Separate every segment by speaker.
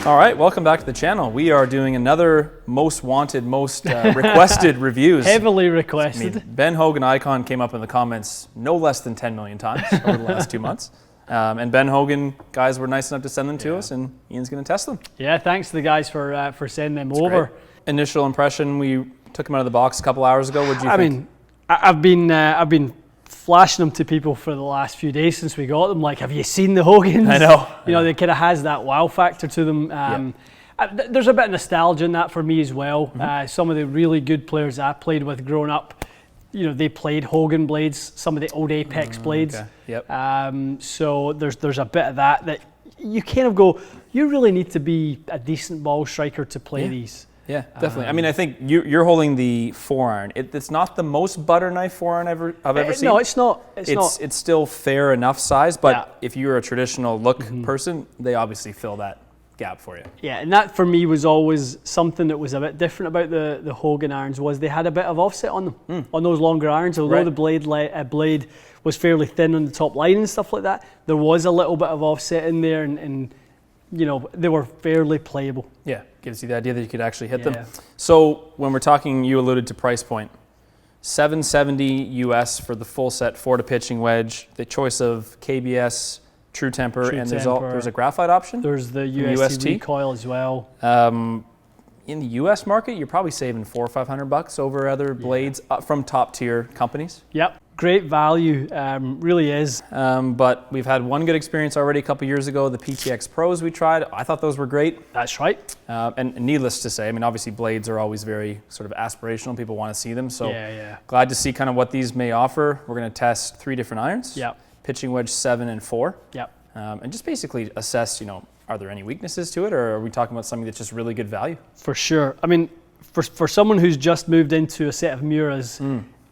Speaker 1: All right, welcome back to the channel. We are doing another most wanted, most requested reviews.
Speaker 2: Heavily requested.
Speaker 1: I mean, Ben Hogan icon came up in the comments no less than 10 million times over the last 2 months. And Ben Hogan guys were nice enough to send them to us, and Ian's going to test them.
Speaker 2: Yeah, thanks to the guys for sending them over.
Speaker 1: Great. Initial impression, we took them out of the box a couple hours ago. What did you think?
Speaker 2: I mean, I've been flashing them to people for the last few days since we got them. Like, have you seen the Hogans?
Speaker 1: I know.
Speaker 2: You know, they kind of has that wow factor to them. There's a bit of nostalgia in that for me as well.
Speaker 1: Mm-hmm.
Speaker 2: Some of the really good players I played with growing up, you know, they played Hogan blades, some of the old Apex blades.
Speaker 1: Okay. Yep.
Speaker 2: So there's a bit of that you kind of go, you really need to be a decent ball striker to play these.
Speaker 1: Yeah, definitely. I mean, I think you're holding the 4-iron. It's not the most butter knife 4-iron I've ever seen.
Speaker 2: No, it's not.
Speaker 1: It's still fair enough size, but if you're a traditional look person, they obviously fill that gap for you.
Speaker 2: Yeah, and that for me was always something that was a bit different about the Hogan irons, was they had a bit of offset on them, on those longer irons. Although the blade was fairly thin on the top line and stuff like that, there was a little bit of offset in there, and you know, they were fairly playable.
Speaker 1: Yeah, gives you the idea that you could actually hit them. So when we're talking, you alluded to price point. $770 US for the full set 4-to pitching wedge, the choice of KBS, True Temper, and there's a graphite option.
Speaker 2: There's the UST recoil as well.
Speaker 1: In the US market, you're probably saving $400 or $500 over other blades from top tier companies.
Speaker 2: Yep, great value, really is.
Speaker 1: But we've had one good experience already a couple years ago. The PTX Pros we tried, I thought those were great.
Speaker 2: That's right.
Speaker 1: And needless to say, I mean, obviously blades are always very sort of aspirational. People want to see them. So glad to see kind of what these may offer. We're going to test 3 different irons.
Speaker 2: Yep.
Speaker 1: Pitching wedge 7 and 4.
Speaker 2: Yep.
Speaker 1: And just basically assess, you know, are there any weaknesses to it, or are we talking about something that's just really good value? For
Speaker 2: sure. I mean, for someone who's just moved into a set of Muras,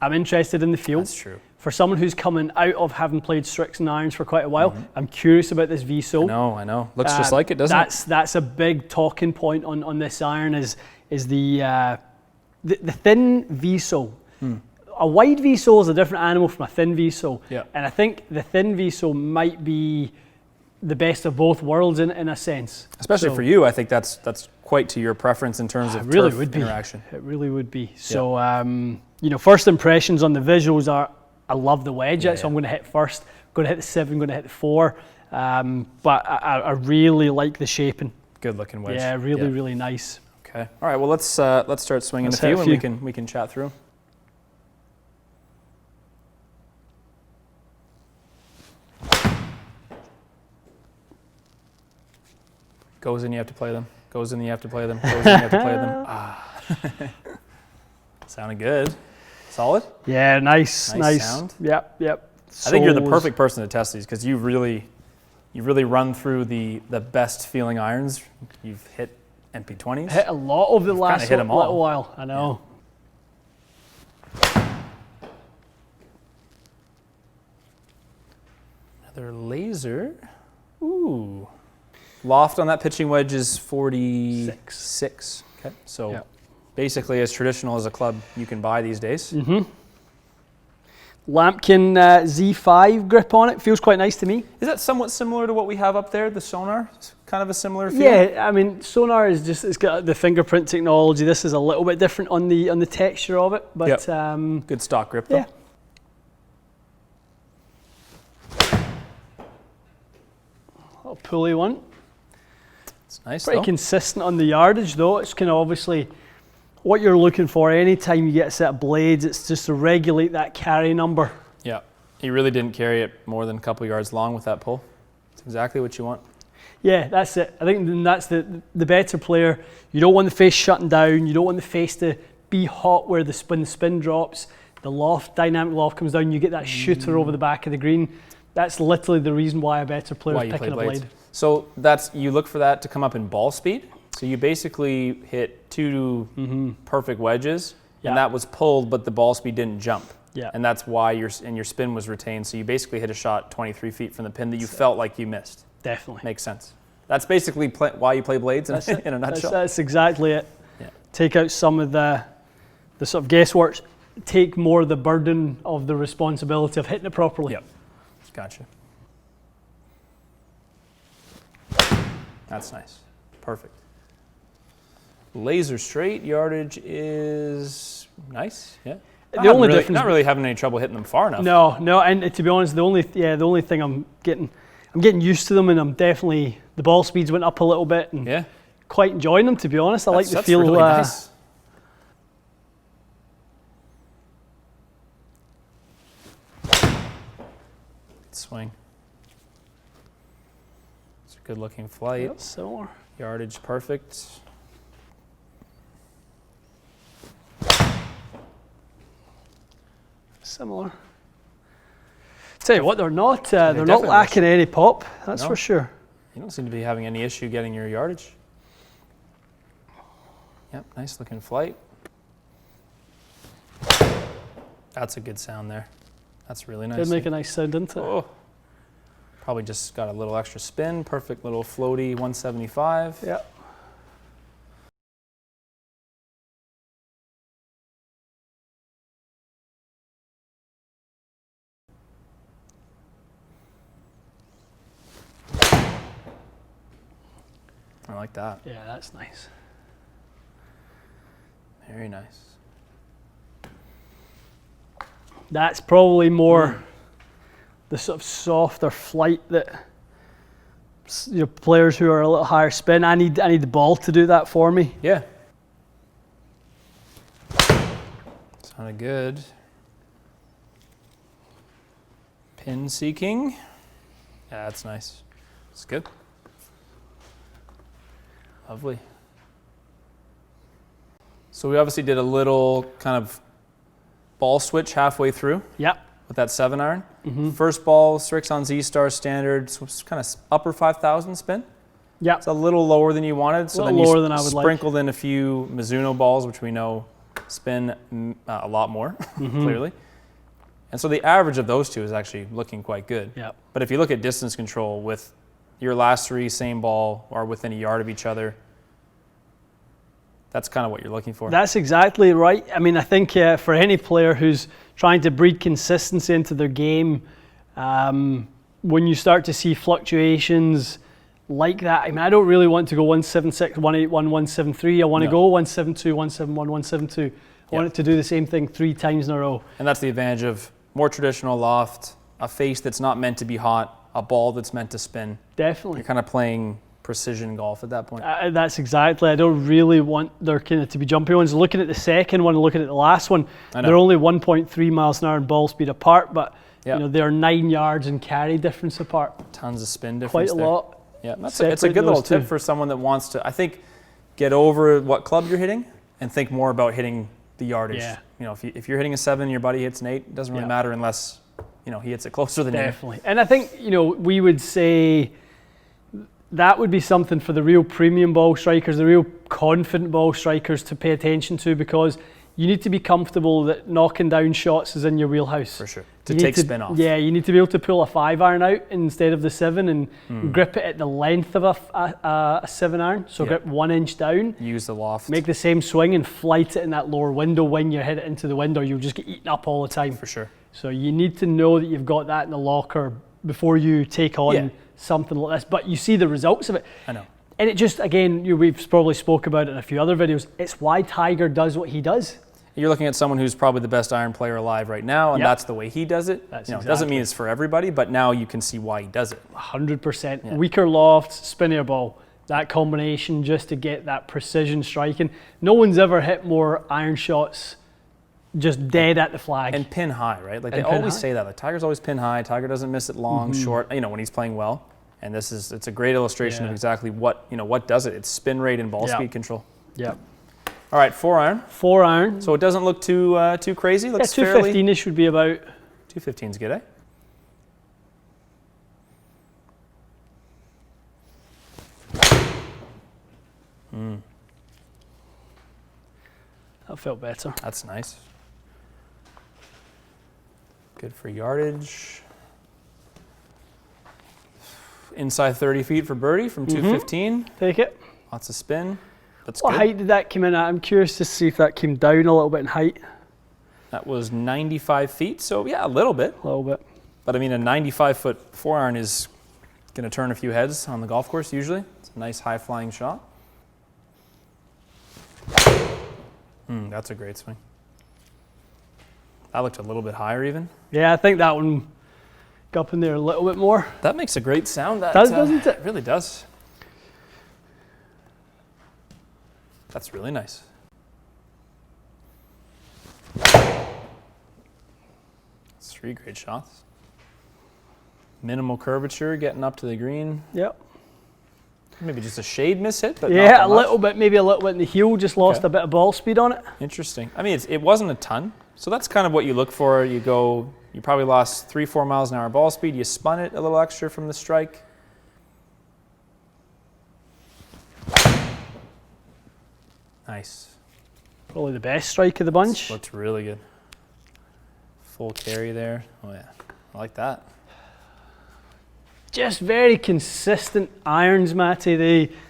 Speaker 2: I'm interested in the feel.
Speaker 1: That's true.
Speaker 2: For someone who's coming out of having played Strixon irons for quite a while, I'm curious about this VSO.
Speaker 1: I know. Looks just like it, doesn't it?
Speaker 2: That's a big talking point on this iron is the thin VSO. A wide VSO is a different animal from a thin VSO.
Speaker 1: Yeah.
Speaker 2: And I think the thin VSO might be the best of both worlds in a sense.
Speaker 1: Especially for you, I think that's quite to your preference in terms of
Speaker 2: really
Speaker 1: turf
Speaker 2: would be.
Speaker 1: interaction.
Speaker 2: It really would be. So, you know, first impressions on the visuals are, I love the wedge, so I'm going to hit first. I'm going to hit the 7, going to hit the 4. But I really like the shaping.
Speaker 1: Good looking wedge.
Speaker 2: Yeah, really nice.
Speaker 1: Okay. All right. Well, let's start swinging a few, and we can chat through. Goes in, you have to play them. Goes in, you have to play them. Goes in, you have to play them. Sounded good. Solid?
Speaker 2: Yeah, nice
Speaker 1: sound.
Speaker 2: Yep.
Speaker 1: I think you're the perfect person to test these because you really run through the best feeling irons. You've hit MP20s.
Speaker 2: Hit a lot over the last little while, I know.
Speaker 1: Yeah. Another laser. Ooh. Loft on that pitching wedge is 46. Okay, so basically as traditional as a club you can buy these days.
Speaker 2: Lampkin Z5 grip on it, feels quite nice to me.
Speaker 1: Is that somewhat similar to what we have up there, the Sonar? It's kind of a similar feel?
Speaker 2: Yeah, I mean, Sonar is just, it's got the fingerprint technology. This is a little bit different on the texture of it, but
Speaker 1: good stock grip though.
Speaker 2: Yeah. Little pulley one.
Speaker 1: It's nice.
Speaker 2: Pretty consistent on the yardage though. It's kind of obviously what you're looking for anytime you get a set of blades. It's just to regulate that carry number.
Speaker 1: Yeah, you really didn't carry it more than a couple yards long with that pull. It's exactly what you want. Yeah,
Speaker 2: that's it. I think that's the better player. You don't want the face shutting down. You don't want the face to be hot where the spin drops. The loft, dynamic loft comes down. You get that shooter over the back of the green. That's literally the reason why a better player is picking a blade.
Speaker 1: So you look for that to come up in ball speed. So you basically hit 2 perfect wedges, and that was pulled, but the ball speed didn't jump.
Speaker 2: Yeah.
Speaker 1: And that's why your spin was retained. So you basically hit a shot 23 feet from the pin that you felt like you missed.
Speaker 2: Definitely.
Speaker 1: Makes sense. That's basically why you play blades in a nutshell.
Speaker 2: That's exactly it. Yeah. Take out some of the sort of guesswork, take more of the burden of the responsibility of hitting it properly.
Speaker 1: Yep. Gotcha. That's nice. Perfect. Laser straight, yardage is nice, yeah.
Speaker 2: The only difference,
Speaker 1: not really having any trouble hitting them far enough.
Speaker 2: No, and to be honest, the only thing I'm getting used to them, and I'm definitely, the ball speeds went up a little bit, and quite enjoying them, to be honest. I like the feel.
Speaker 1: Really nice. Swing. It's a good looking flight.
Speaker 2: Yep, similar.
Speaker 1: Yardage perfect.
Speaker 2: Similar. Tell you what, they're not lacking any pop, that's for sure.
Speaker 1: You don't seem to be having any issue getting your yardage. Yep, nice looking flight. That's a good sound there. That's really nice.
Speaker 2: Did make a nice sound, didn't it?
Speaker 1: Oh. Probably just got a little extra spin. Perfect little floaty 175.
Speaker 2: Yeah.
Speaker 1: I like that.
Speaker 2: Yeah, that's nice.
Speaker 1: Very nice.
Speaker 2: That's probably more the sort of softer flight that players who are a little higher spin. I need the ball to do that for me.
Speaker 1: Yeah. Sounded good. Pin seeking. Yeah, that's nice. It's good. Lovely. So we obviously did a little kind of ball switch halfway through.
Speaker 2: Yep.
Speaker 1: With that 7-iron. Mm-hmm. First ball, Strixon Z-Star standard, so it's kind of upper 5,000 spin.
Speaker 2: Yeah.
Speaker 1: It's a little lower than you wanted. So
Speaker 2: a little lower than I would like.
Speaker 1: Sprinkled in a few Mizuno balls, which we know spin a lot more, clearly. And so the average of those two is actually looking quite good.
Speaker 2: Yep.
Speaker 1: But if you look at distance control with your last three, same ball, or within a yard of each other, that's kind of what you're looking for.
Speaker 2: That's exactly right. I mean, I think for any player who's trying to breed consistency into their game, when you start to see fluctuations like that, I mean, I don't really want to go 176, 181, 173. I want to go 172, 171, 172. I want it to do the same thing 3 times in a row.
Speaker 1: And that's the advantage of more traditional loft, a face that's not meant to be hot, a ball that's meant to spin.
Speaker 2: Definitely.
Speaker 1: You're kind of playing precision golf at that point.
Speaker 2: That's exactly. I don't really want there kind of to be jumpy ones. Looking at the second one, looking at the last one, they're only 1.3 miles an hour in ball speed apart, but they're 9 yards in carry difference apart.
Speaker 1: Tons of spin difference.
Speaker 2: Quite a lot.
Speaker 1: Yeah, it's a good little tip for someone that wants to, I think, get over what club you're hitting and think more about hitting the yardage.
Speaker 2: Yeah.
Speaker 1: You know, if you're hitting a 7, your buddy hits an 8, it doesn't really matter unless he hits it closer than you.
Speaker 2: Definitely. And I think we would say that would be something for the real premium ball strikers, the real confident ball strikers to pay attention to, because you need to be comfortable that knocking down shots is in your wheelhouse.
Speaker 1: For sure. To take spin off.
Speaker 2: Yeah, you need to be able to pull a 5-iron out instead of the 7 and grip it at the length of a 7-iron. So grip 1 inch down.
Speaker 1: Use the loft.
Speaker 2: Make the same swing and flight it in that lower window. When you hit it into the window, you'll just get eaten up all the time.
Speaker 1: For sure.
Speaker 2: So you need to know that you've got that in the locker before you take on something like this. But you see the results of it.
Speaker 1: I know.
Speaker 2: And it just, again, we've probably spoke about it in a few other videos. It's why Tiger does what he does.
Speaker 1: You're looking at someone who's probably the best iron player alive right now, and that's the way he does it. It doesn't mean it's for everybody, but now you can see why he does it.
Speaker 2: 100%. Yeah. Weaker loft, spinnier ball. That combination just to get that precision striking. No one's ever hit more iron shots just dead at the flag.
Speaker 1: And pin high, right? Like they always say that. Like Tiger's always pin high. Tiger doesn't miss it long, short, when he's playing well. And it's a great illustration of exactly what does it. It's spin rate and ball speed control.
Speaker 2: Yeah.
Speaker 1: All right, 4-iron.
Speaker 2: 4-iron.
Speaker 1: So it doesn't look too crazy. Looks
Speaker 2: 215-ish would be about.
Speaker 1: 215's good, eh?
Speaker 2: That felt better.
Speaker 1: That's nice. Good for yardage. Inside 30 feet for birdie from 215.
Speaker 2: Take it.
Speaker 1: Lots of spin. That's
Speaker 2: what
Speaker 1: good.
Speaker 2: Height did that come in at? I'm curious to see if that came down a little bit in height.
Speaker 1: That was 95 feet, so yeah, a little bit.
Speaker 2: A little bit.
Speaker 1: But I mean, a 95-foot 4-iron is going to turn a few heads on the golf course usually. It's a nice high-flying shot. That's a great swing. That looked a little bit higher even.
Speaker 2: Yeah, I think that one got up in there a little bit more.
Speaker 1: That makes a great sound. That
Speaker 2: Doesn't it?
Speaker 1: It really does. That's really nice. That's 3 great shots. Minimal curvature getting up to the green.
Speaker 2: Yep.
Speaker 1: Maybe just a shade miss hit, but
Speaker 2: yeah,
Speaker 1: not that
Speaker 2: a
Speaker 1: much.
Speaker 2: little bit, maybe a little bit in the heel, just lost a bit of ball speed on it.
Speaker 1: Interesting. I mean, it wasn't a ton, so that's kind of what you look for. You probably lost 3-4 miles an hour ball speed. You spun it a little extra from the strike. Nice.
Speaker 2: Probably the best strike of the bunch.
Speaker 1: Looked really good. Full carry there. Oh yeah, I like that.
Speaker 2: Just very consistent irons, Matty.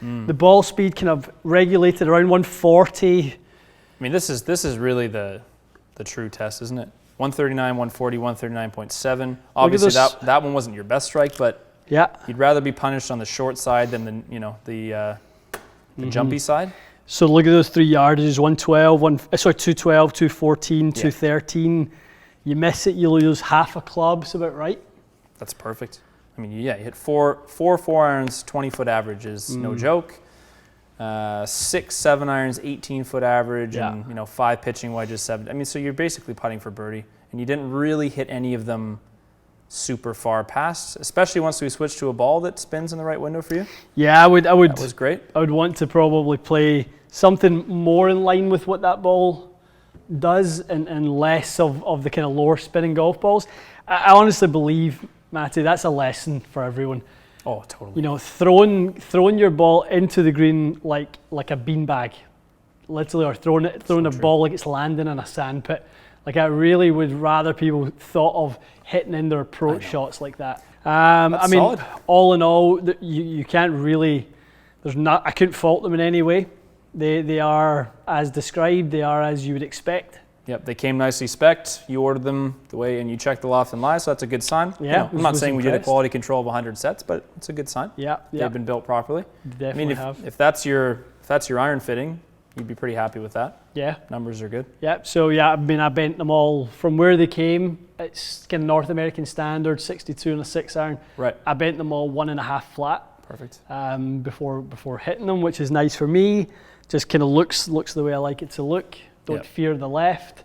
Speaker 2: The ball speed kind of regulated around 140.
Speaker 1: I mean, this is really the true test, isn't it? 139, 140, 139.7. Obviously, that one wasn't your best strike, but
Speaker 2: yeah,
Speaker 1: you'd rather be punished on the short side than the jumpy side.
Speaker 2: So look at those 3 yardages: 112, 212, 214, 213. You miss it, you lose half a club. It's about right.
Speaker 1: That's perfect. I mean, yeah, you hit four irons, 20-foot average is no joke. 6, 7 irons, 18-foot average, and 5 pitching wedges, 7. I mean, so you're basically putting for birdie, and you didn't really hit any of them super far past, especially once we switched to a ball that spins in the right window for you.
Speaker 2: Yeah, I would.
Speaker 1: That was great.
Speaker 2: I would want to probably play something more in line with what that ball does, and less of the kind of lower spinning golf balls. I honestly believe, Matty, that's a lesson for everyone.
Speaker 1: Oh, totally.
Speaker 2: You know, throwing your ball into the green like a beanbag, literally, or throwing a ball like it's landing in a sand pit. Like, I really would rather people thought of hitting in their approach shots like that. I mean,
Speaker 1: solid.
Speaker 2: all in all, you can't really. I couldn't fault them in any way. They are as described. They are as you would expect.
Speaker 1: Yep, they came nicely spec'd. You ordered them the way, and you checked the loft and lie, so that's a good sign.
Speaker 2: Yeah,
Speaker 1: I'm not saying we did a quality control of 100 sets, but it's a good sign.
Speaker 2: Yeah.
Speaker 1: They've been built properly.
Speaker 2: Definitely
Speaker 1: if that's your iron fitting, you'd be pretty happy with that.
Speaker 2: Yeah.
Speaker 1: Numbers are good.
Speaker 2: Yeah. So yeah, I mean, I bent them all from where they came. It's kind of North American standard, 62 and a 6 iron.
Speaker 1: Right.
Speaker 2: I bent them all 1.5 flat.
Speaker 1: Perfect.
Speaker 2: Before hitting them, which is nice for me. Just kind of looks the way I like it to look. Don't fear the left.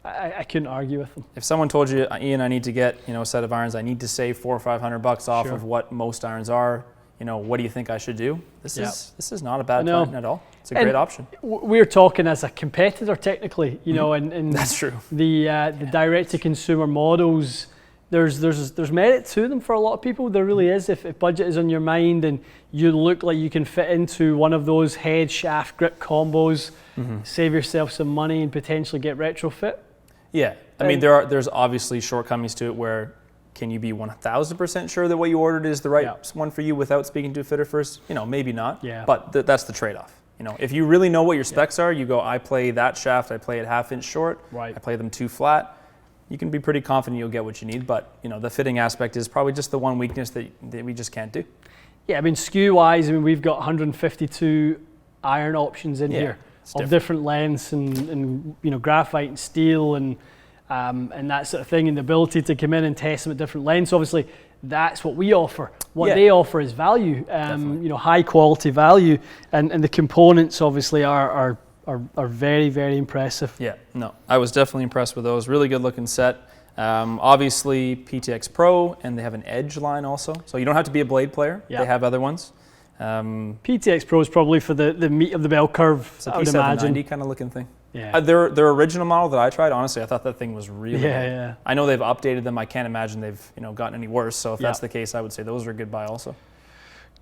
Speaker 2: I couldn't argue with them.
Speaker 1: If someone told you, Ian, I need to get a set of irons, I need to save $400 or $500 off of what most irons are. What do you think I should do? This is not a bad plan at all. It's a great option.
Speaker 2: We're talking as a competitor, technically. And
Speaker 1: that's true.
Speaker 2: The direct to consumer models. There's merit to them for a lot of people. There really is. If budget is on your mind and you look like you can fit into one of those head shaft grip combos, save yourself some money and potentially get retrofit. Yeah,
Speaker 1: I mean there's obviously shortcomings to it. Where can you be 1,000% sure that what you ordered is the right one for you without speaking to a fitter first? Maybe not.
Speaker 2: Yeah.
Speaker 1: But that's the trade-off. If you really know what your specs are, you go, I play that shaft, I play it 1/2 inch short,
Speaker 2: right.
Speaker 1: I play them 2 flat. You can be pretty confident you'll get what you need, but the fitting aspect is probably just the one weakness that we just can't do.
Speaker 2: Yeah, I mean, skew-wise, we've got 152 iron options in here of different lengths and graphite and steel and that sort of thing, and the ability to come in and test them at different lengths. Obviously, that's what we offer. What they offer is value, high quality value, and the components obviously are very, very impressive.
Speaker 1: Yeah, no, I was definitely impressed with those. Really good looking set. Obviously PTX Pro, and they have an edge line also, so you don't have to be a blade player. They have other ones.
Speaker 2: PTX Pro is probably for the meat of the bell curve.
Speaker 1: It's a
Speaker 2: I would imagine.
Speaker 1: P790 kind of looking thing.
Speaker 2: Yeah.
Speaker 1: Their original model that I tried, honestly, I thought that thing was really good.
Speaker 2: Yeah.
Speaker 1: I know they've updated them. I can't imagine they've gotten any worse. So if that's the case, I would say those are a good buy also.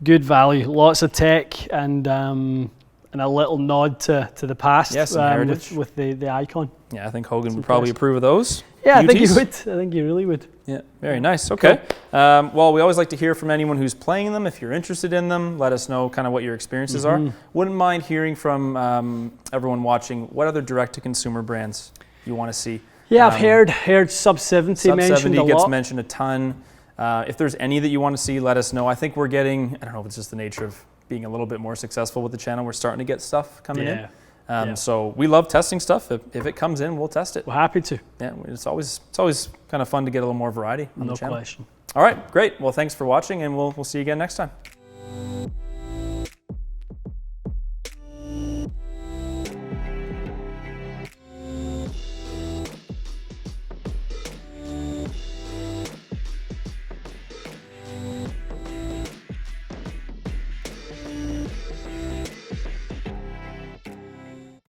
Speaker 2: Good value, lots of tech, and a little nod to the past.
Speaker 1: Yes, heritage
Speaker 2: with the icon.
Speaker 1: Yeah, I think Hogan would probably approve of those.
Speaker 2: Yeah, I think he would. I think he really would.
Speaker 1: Yeah, very nice. Okay. Cool. Well, we always like to hear from anyone who's playing them. If you're interested in them, let us know kind of what your experiences are. Wouldn't mind hearing from everyone watching what other direct-to-consumer brands you want to see.
Speaker 2: Yeah, I've heard Sub 70 mentioned a lot.
Speaker 1: Gets mentioned a ton. If there's any that you want to see, let us know. I think we're getting, I don't know if it's just the nature of being a little bit more successful with the channel, we're starting to get stuff coming in. So we love testing stuff. If it comes in, we'll test it.
Speaker 2: We're happy to.
Speaker 1: Yeah, it's always kind of fun to get a little more variety on the channel.
Speaker 2: No question.
Speaker 1: All right, great. Well, thanks for watching, and we'll see you again next time.